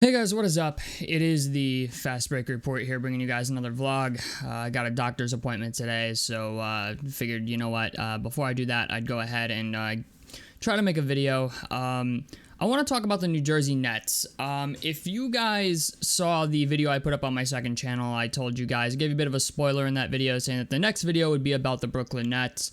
Hey guys, what is up? It is the Fast Break Report here, bringing you guys another vlog. I got a doctor's appointment today, so figured, you know what, before I do that, I'd go ahead and try to make a video. I want to talk about the New Jersey Nets. If you guys saw the video I put up on my second channel, I told you guys, I gave you a bit of a spoiler in that video, saying that the next video would be about the Brooklyn Nets.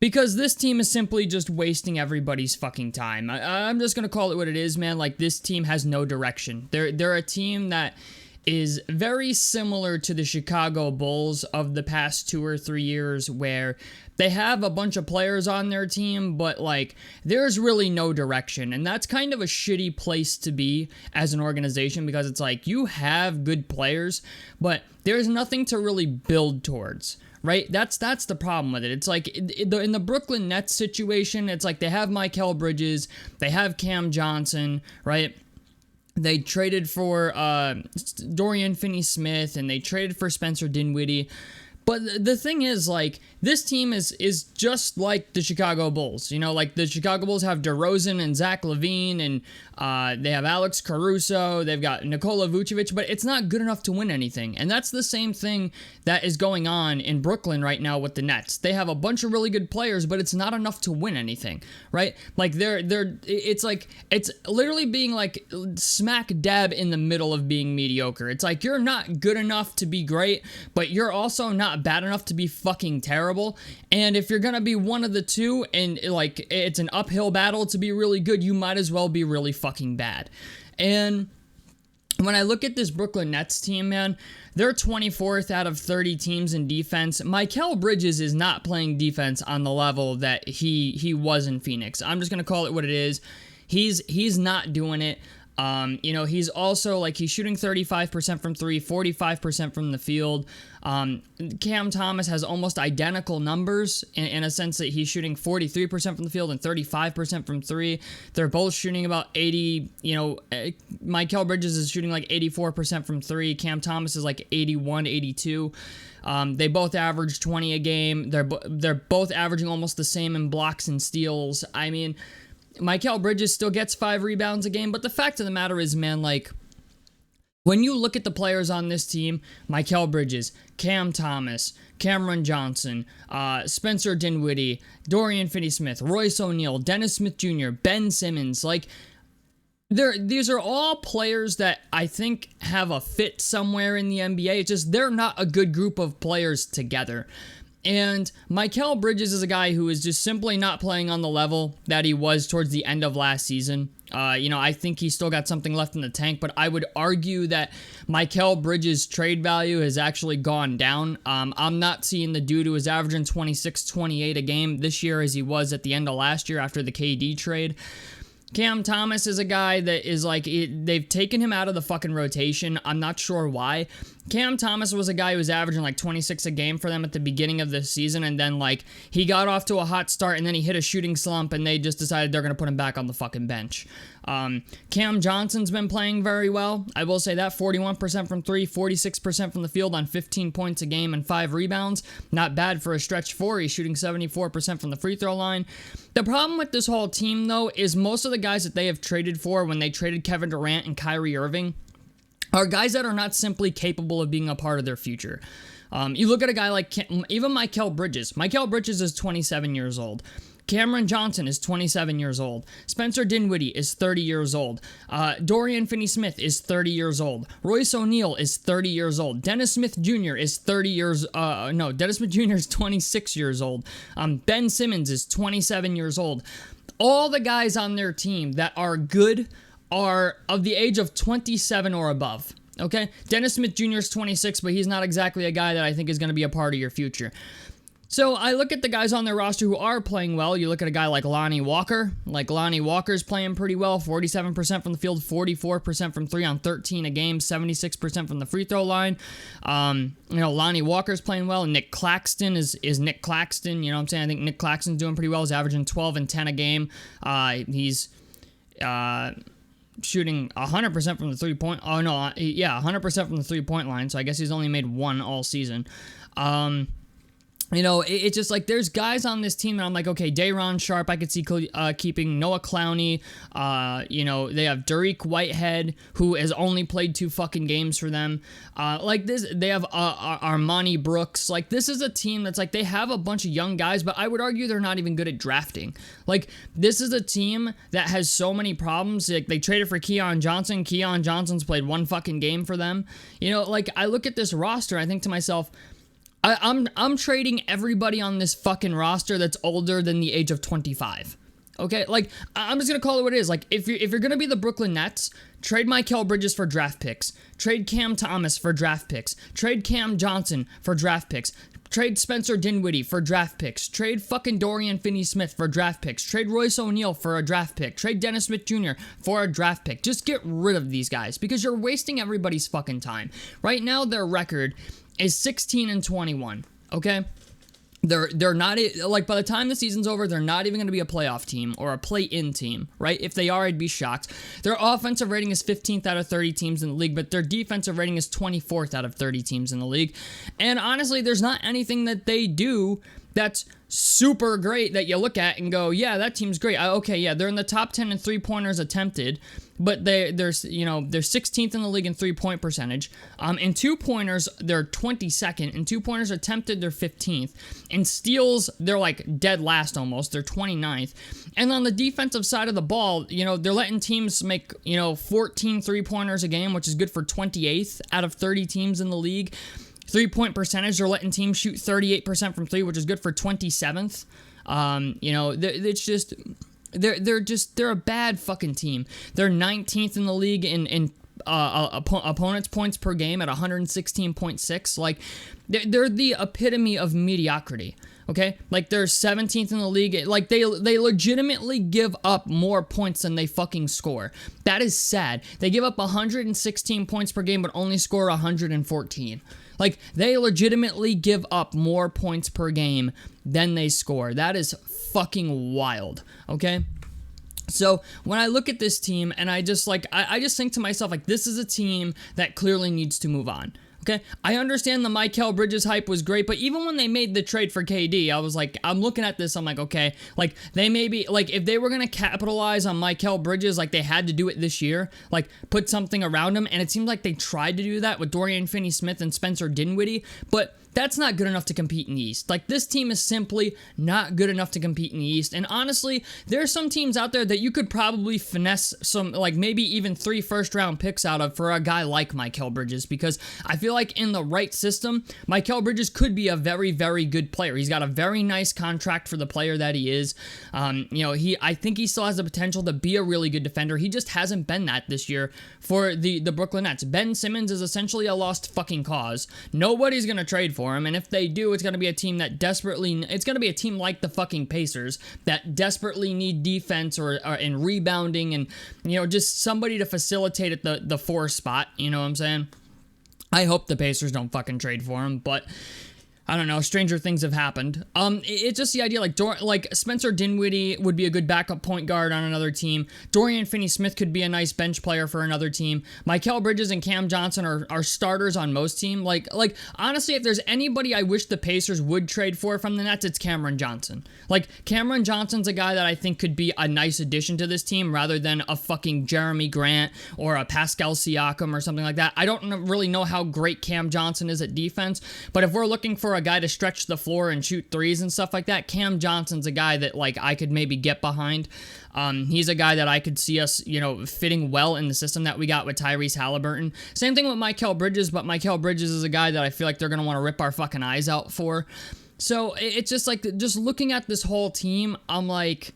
Because this team is simply just wasting everybody's fucking time. I'm just going to call it what it is, man. Like, this team has no direction. They're a team that is very similar to the Chicago Bulls of the past 2 or 3 years, where they have a bunch of players on their team, but, like, there's really no direction. And that's kind of a shitty place to be as an organization, because it's like, you have good players, but there's nothing to really build towards. Right? That's the problem with it. It's like, in the Brooklyn Nets situation, it's like they have Mikal Bridges, they have Cam Johnson, right? They traded for Dorian Finney-Smith, and they traded for Spencer Dinwiddie. But the thing is, like, this team is just like the Chicago Bulls. You know, like, the Chicago Bulls have DeRozan and Zach LaVine, and they have Alex Caruso, they've got Nikola Vucevic, but it's not good enough to win anything. And that's the same thing that is going on in Brooklyn right now with the Nets. They have a bunch of really good players, but it's not enough to win anything, right? Like, it's like, it's literally being, like, smack dab in the middle of being mediocre. It's like, you're not good enough to be great, but you're also not bad enough to be fucking terrible. And if you're gonna be one of the two, and like, it's an uphill battle to be really good, you might as well be really fucking bad. And when I look at this Brooklyn Nets team, man, they're 24th out of 30 teams in defense. Mikal Bridges is not playing defense on the level that he was in Phoenix. I'm just gonna call it what it is. He's not doing it. You know, he's also, like, he's shooting 35% from three, 45% from the field. Cam Thomas has almost identical numbers in a sense that he's shooting 43% from the field and 35% from three. They're both shooting about 80, you know, Mikal Bridges is shooting like 84% from three. Cam Thomas is like 81, 82. They both average 20 a game. They're both averaging almost the same in blocks and steals. I mean, Mikal Bridges still gets 5 rebounds a game, but the fact of the matter is, man, like, when you look at the players on this team, Mikal Bridges, Cam Thomas, Cameron Johnson, Spencer Dinwiddie, Dorian Finney-Smith, Royce O'Neal, Dennis Smith Jr., Ben Simmons, like, these are all players that I think have a fit somewhere in the NBA. It's just they're not a good group of players together. And Mikal Bridges is a guy who is just simply not playing on the level that he was towards the end of last season. You know, I think he's still got something left in the tank, but I would argue that Mikal Bridges' trade value has actually gone down. I'm not seeing the dude who is averaging 26, 28 a game this year as he was at the end of last year after the KD trade. Cam Thomas is a guy that is like, they've taken him out of the fucking rotation. I'm not sure why. Cam Thomas was a guy who was averaging like 26 a game for them at the beginning of the season, and then, like, he got off to a hot start, and then he hit a shooting slump, and they just decided they're going to put him back on the fucking bench. Cam Johnson's been playing very well. I will say that, 41% from three, 46% from the field on 15 points a game and 5 rebounds. Not bad for a stretch four. He's shooting 74% from the free throw line. The problem with this whole team, though, is most of the guys that they have traded for when they traded Kevin Durant and Kyrie Irving are guys that are not simply capable of being a part of their future. You look at a guy like even Mikal Bridges. Mikal Bridges is 27 years old. Cameron Johnson is 27 years old. Spencer Dinwiddie is 30 years old. Dorian Finney-Smith is 30 years old. Royce O'Neal is 30 years old. Dennis Smith Jr. is 30 years... Dennis Smith Jr. is 26 years old. Ben Simmons is 27 years old. All the guys on their team that are good are of the age of 27 or above, okay? Dennis Smith Jr. is 26, but he's not exactly a guy that I think is going to be a part of your future. So I look at the guys on their roster who are playing well. You look at a guy like Lonnie Walker. Like, Lonnie Walker's playing pretty well, 47% from the field, 44% from three on 13 a game, 76% from the free throw line. You know, Lonnie Walker's playing well. Nick Claxton is Nick Claxton. You know what I'm saying? I think Nick Claxton's doing pretty well. He's averaging 12 and 10 a game. He's shooting 100% from the 100% from the 3-point line, so I guess he's only made one all season. It's just like there's guys on this team that I'm like, okay, Day'Ron Sharp, I could see keeping Noah Clowney. They have Dariq Whitehead, who has only played 2 fucking games for them. Like this, they have Armani Brooks. Like, this is a team that's like, they have a bunch of young guys, but I would argue they're not even good at drafting. Like, this is a team that has so many problems. Like, they traded for Keon Johnson. Keon Johnson's played 1 fucking game for them. Like, I look at this roster, I think to myself, I'm trading everybody on this fucking roster that's older than the age of 25. Okay, like, I'm just gonna call it what it is. Like, if you're gonna be the Brooklyn Nets, trade Mikal Bridges for draft picks, trade Cam Thomas for draft picks, trade Cam Johnson for draft picks, trade Spencer Dinwiddie for draft picks, trade fucking Dorian Finney-Smith for draft picks, trade Royce O'Neal for a draft pick, trade Dennis Smith Jr. for a draft pick. Just get rid of these guys because you're wasting everybody's fucking time. Right now, their record is 16-21. Okay. They're not, like, by the time the season's over, they're not even going to be a playoff team or a play-in team, right? If they are, I'd be shocked. Their offensive rating is 15th out of 30 teams in the league, but their defensive rating is 24th out of 30 teams in the league. And honestly, there's not anything that they do that's super great that you look at and go, yeah, that team's great. Okay, yeah, they're in the top 10 in 3-pointers attempted, but they're 16th in the league in 3-point percentage. In 2-pointers, they're 22nd. In 2-pointers attempted, they're 15th. In steals, they're like dead last almost. They're 29th. And on the defensive side of the ball, they're letting teams make, 14 3-pointers a game, which is good for 28th out of 30 teams in the league. 3-point percentage, they're letting teams shoot 38% from 3, which is good for 27th. It's just they're a bad fucking team. They're 19th in the league in opponents' points per game at 116.6. Like, they're the epitome of mediocrity. Okay, like, they're 17th in the league. Like, they legitimately give up more points than they fucking score. That is sad. They give up 116 points per game, but only score 114. Like, they legitimately give up more points per game than they score. That is fucking wild, okay? So, when I look at this team, and I just think to myself, like, this is a team that clearly needs to move on. Okay, I understand the Mikal Bridges hype was great, but even when they made the trade for KD, I was like, I'm looking at this, I'm like, okay, like, they maybe, like, if they were going to capitalize on Mikal Bridges, like, they had to do it this year, like, put something around him, and it seemed like they tried to do that with Dorian Finney-Smith and Spencer Dinwiddie, but that's not good enough to compete in the East. Like, this team is simply not good enough to compete in the East. And honestly, there are some teams out there that you could probably finesse some, like, maybe even 3 first-round picks out of for a guy like Mikal Bridges, because I feel like in the right system, Mikal Bridges could be a very, very good player. He's got a very nice contract for the player that he is. I think he still has the potential to be a really good defender. He just hasn't been that this year for the Brooklyn Nets. Ben Simmons is essentially a lost fucking cause. Nobody's going to trade for him, and if they do, it's going to be a team that it's going to be a team like the fucking Pacers that desperately need defense or in rebounding and, just somebody to facilitate at the 4 spot, you know what I'm saying? I hope the Pacers don't fucking trade for him, but I don't know, stranger things have happened. It's just the idea, like Spencer Dinwiddie would be a good backup point guard on another team. Dorian Finney-Smith could be a nice bench player for another team. Mikal Bridges and Cam Johnson are starters on most teams. Like honestly, if there's anybody I wish the Pacers would trade for from the Nets, it's Cameron Johnson. Like, Cameron Johnson's a guy that I think could be a nice addition to this team rather than a fucking Jeremy Grant or a Pascal Siakam or something like that. I don't really know how great Cam Johnson is at defense, but if we're looking for a guy to stretch the floor and shoot threes and stuff like that, Cam Johnson's a guy that, like, I could maybe get behind. He's a guy that I could see us, fitting well in the system that we got with Tyrese Halliburton. Same thing with Mikal Bridges, but Mikal Bridges is a guy that I feel like they're going to want to rip our fucking eyes out for. So it's just like, just looking at this whole team, I'm like,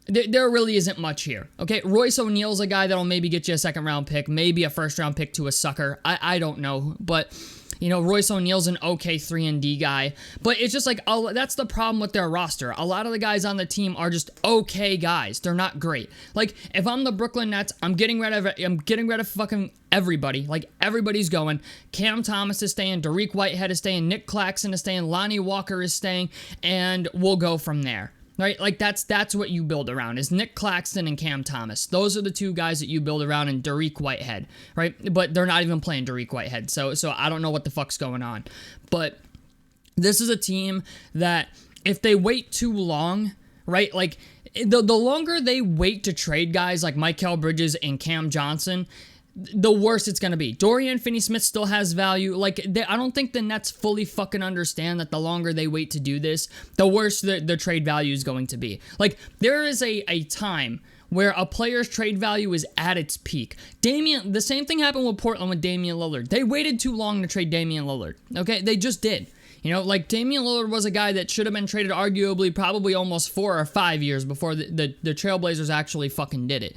there really isn't much here. Okay, Royce O'Neal's a guy that'll maybe get you a 2nd-round pick, maybe a 1st-round pick to a sucker. I don't know, but Royce O'Neal's an okay 3-and-D guy, but it's just like, that's the problem with their roster. A lot of the guys on the team are just okay guys. They're not great. Like, if I'm the Brooklyn Nets, I'm getting rid of fucking everybody. Like, everybody's going. Cam Thomas is staying, Dariq Whitehead is staying, Nick Claxton is staying, Lonnie Walker is staying, and we'll go from there. Right? Like, that's what you build around, is Nick Claxton and Cam Thomas. Those are the 2 guys that you build around, and Dariq Whitehead, right? But they're not even playing Dariq Whitehead, so I don't know what the fuck's going on. But This is a team that if they wait too long, right, like the longer they wait to trade guys like Mikal Bridges and Cam Johnson, the worse it's going to be. Dorian Finney-Smith still has value. Like, I don't think the Nets fully fucking understand that the longer they wait to do this, the worse the trade value is going to be. Like, there is a time where a player's trade value is at its peak. The same thing happened with Portland with Damian Lillard. They waited too long to trade Damian Lillard. Okay? They just did. You know, like, Damian Lillard was a guy that should have been traded arguably probably almost 4 or 5 years before the Trailblazers actually fucking did it.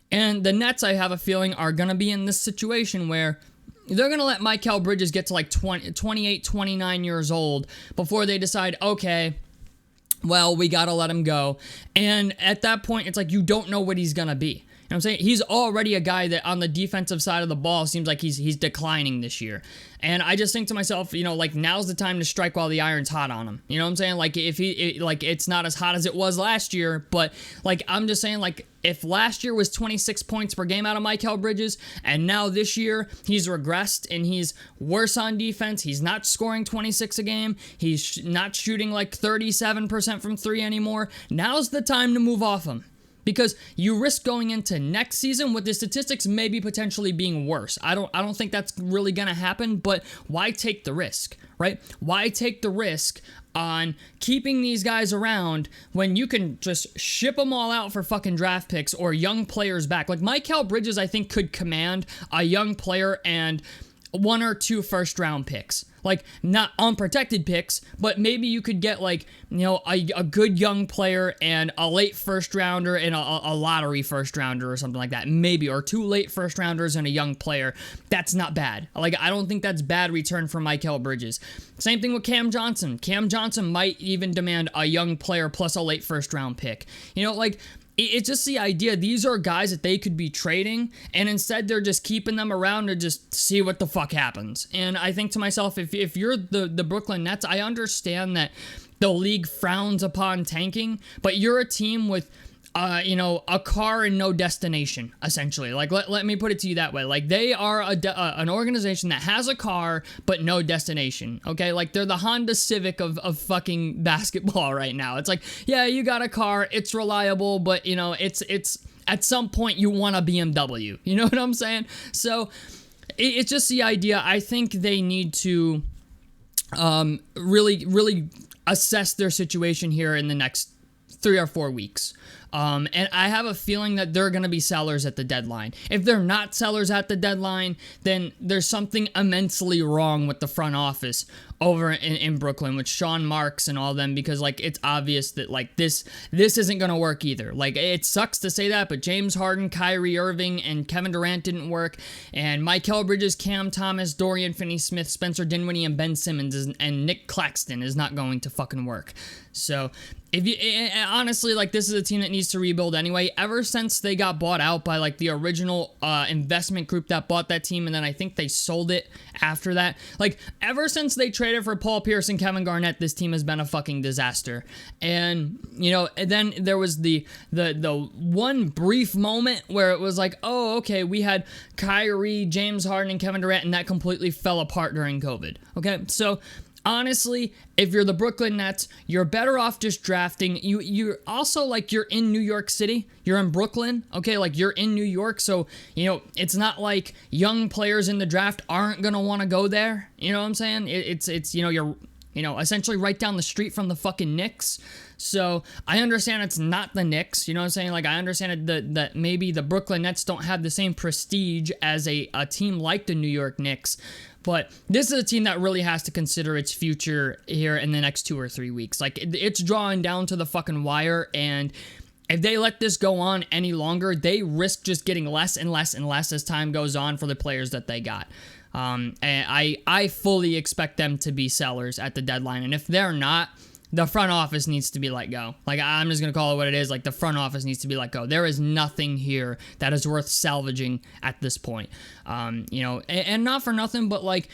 And the Nets, I have a feeling, are going to be in this situation where they're going to let Mikal Bridges get to like 28, 29 years old before they decide, okay, well, we got to let him go. And at that point, it's like you don't know what he's going to be. You know what I'm saying? He's already a guy that on the defensive side of the ball seems like he's declining this year. And I just think to myself, you know, like, now's the time to strike while the iron's hot on him. You know what I'm saying? Like, it's not as hot as it was last year, but, like, I'm just saying, like, if last year was 26 points per game out of Mikal Bridges, and now this year he's regressed and he's worse on defense, he's not scoring 26 a game, he's not shooting like 37% from three anymore, now's the time to move off him. Because you risk going into next season with the statistics maybe potentially being worse. I don't think that's really going to happen, but why take the risk, right? Why take the risk on keeping these guys around when you can just ship them all out for fucking draft picks or young players back? Like, Mikal Bridges, I think, could command a young player and 1 or 2 first-round picks. Like, not unprotected picks, but maybe you could get, like, you know, a good young player and a late first rounder and a lottery first rounder or something like that. Maybe, or 2 late first rounders and a young player. That's not bad. Like, I don't think that's bad return for Mikal Bridges. Same thing with Cam Johnson. Cam Johnson might even demand a young player plus a late first round pick. You know, like, it's just the idea. These are guys that they could be trading, and instead they're just keeping them around to just see what the fuck happens. And I think to myself, if you're the Brooklyn Nets, I understand that the league frowns upon tanking, but you're a team with you know, a car and no destination, essentially. Like, let me put it to you that way. Like, they are an organization that has a car but no destination, okay? Like, they're the Honda Civic of fucking basketball right now. It's like, yeah, you got a car, it's reliable, but, you know, it's at some point you want a BMW. You know what I'm saying? So, it's just the idea. I think they need to really assess their situation here in the next 3 or 4 weeks. And I have a feeling that they're going to be sellers at the deadline. If they're not sellers at the deadline, then there's something immensely wrong with the front office over in Brooklyn with Sean Marks and all them, because, like, it's obvious that, like, this isn't going to work either. Like, it sucks to say that, but James Harden, Kyrie Irving, and Kevin Durant didn't work, and Mikal Bridges, Cam Thomas, Dorian Finney-Smith, Spencer Dinwiddie, and Ben Simmons and Nick Claxton is not going to fucking work. So, if you honestly, like, this is a team that needs to rebuild anyway. Ever since they got bought out by, like, the original investment group that bought that team, and then I think they sold it after that. Like, ever since they traded for Paul Pierce and Kevin Garnett, this team has been a fucking disaster. And, you know, and then there was the one brief moment where it was like, oh, okay, we had Kyrie, James Harden, and Kevin Durant, and that completely fell apart during COVID. Okay, so honestly, if you're the Brooklyn Nets, you're better off just drafting. You're also, like, you're in New York City. You're in Brooklyn, okay? Like, you're in New York, so, you know, it's not like young players in the draft aren't going to want to go there. You know what I'm saying? It's you know, you're, you know, essentially right down the street from the fucking Knicks. So, I understand it's not the Knicks, you know what I'm saying? Like, I understand that maybe the Brooklyn Nets don't have the same prestige as a team like the New York Knicks, but this is a team that really has to consider its future here in the next 2 or 3 weeks. Like, it's drawing down to the fucking wire, and if they let this go on any longer, they risk just getting less and less and less as time goes on for the players that they got. And I fully expect them to be sellers at the deadline, and if they're not, the front office needs to be let go. Like, I'm just going to call it what it is. Like, the front office needs to be let go. There is nothing here that is worth salvaging at this point. You know, and not for nothing, but, like,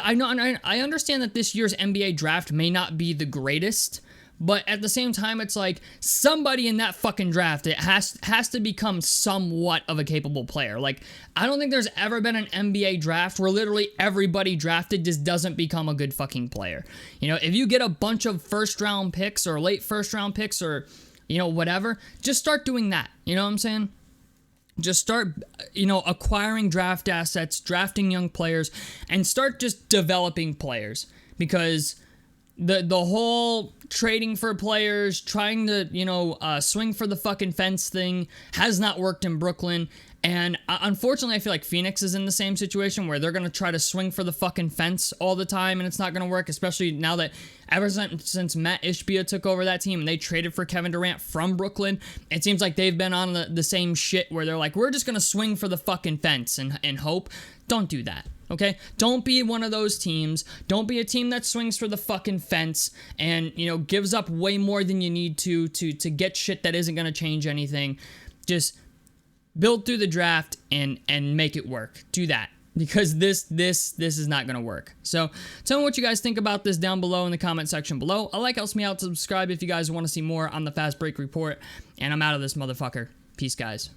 I understand that this year's NBA draft may not be the greatest, But at the same time, it's like somebody in that fucking draft, it has to become somewhat of a capable player. Like, I don't think there's ever been an NBA draft where literally everybody drafted just doesn't become a good fucking player. You know, if you get a bunch of first round picks or late first round picks or, you know, whatever, just start doing that. You know what I'm saying? Just start, you know, acquiring draft assets, drafting young players, and start just developing players. Because the whole trading for players, trying to, you know, swing for the fucking fence thing has not worked in Brooklyn. And unfortunately, I feel like Phoenix is in the same situation where they're going to try to swing for the fucking fence all the time, and it's not going to work, especially now that ever since Matt Ishbia took over that team and they traded for Kevin Durant from Brooklyn, it seems like they've been on the same shit where they're like, we're just going to swing for the fucking fence and hope. Don't do that. Okay? Don't be one of those teams. Don't be a team that swings for the fucking fence and, you know, gives up way more than you need to get shit that isn't going to change anything. Just build through the draft and make it work. Do that. Because this is not going to work. So tell me what you guys think about this down below in the comment section below. A like helps me out. Subscribe if you guys want to see more on the Fast Break Report. And I'm out of this motherfucker. Peace, guys.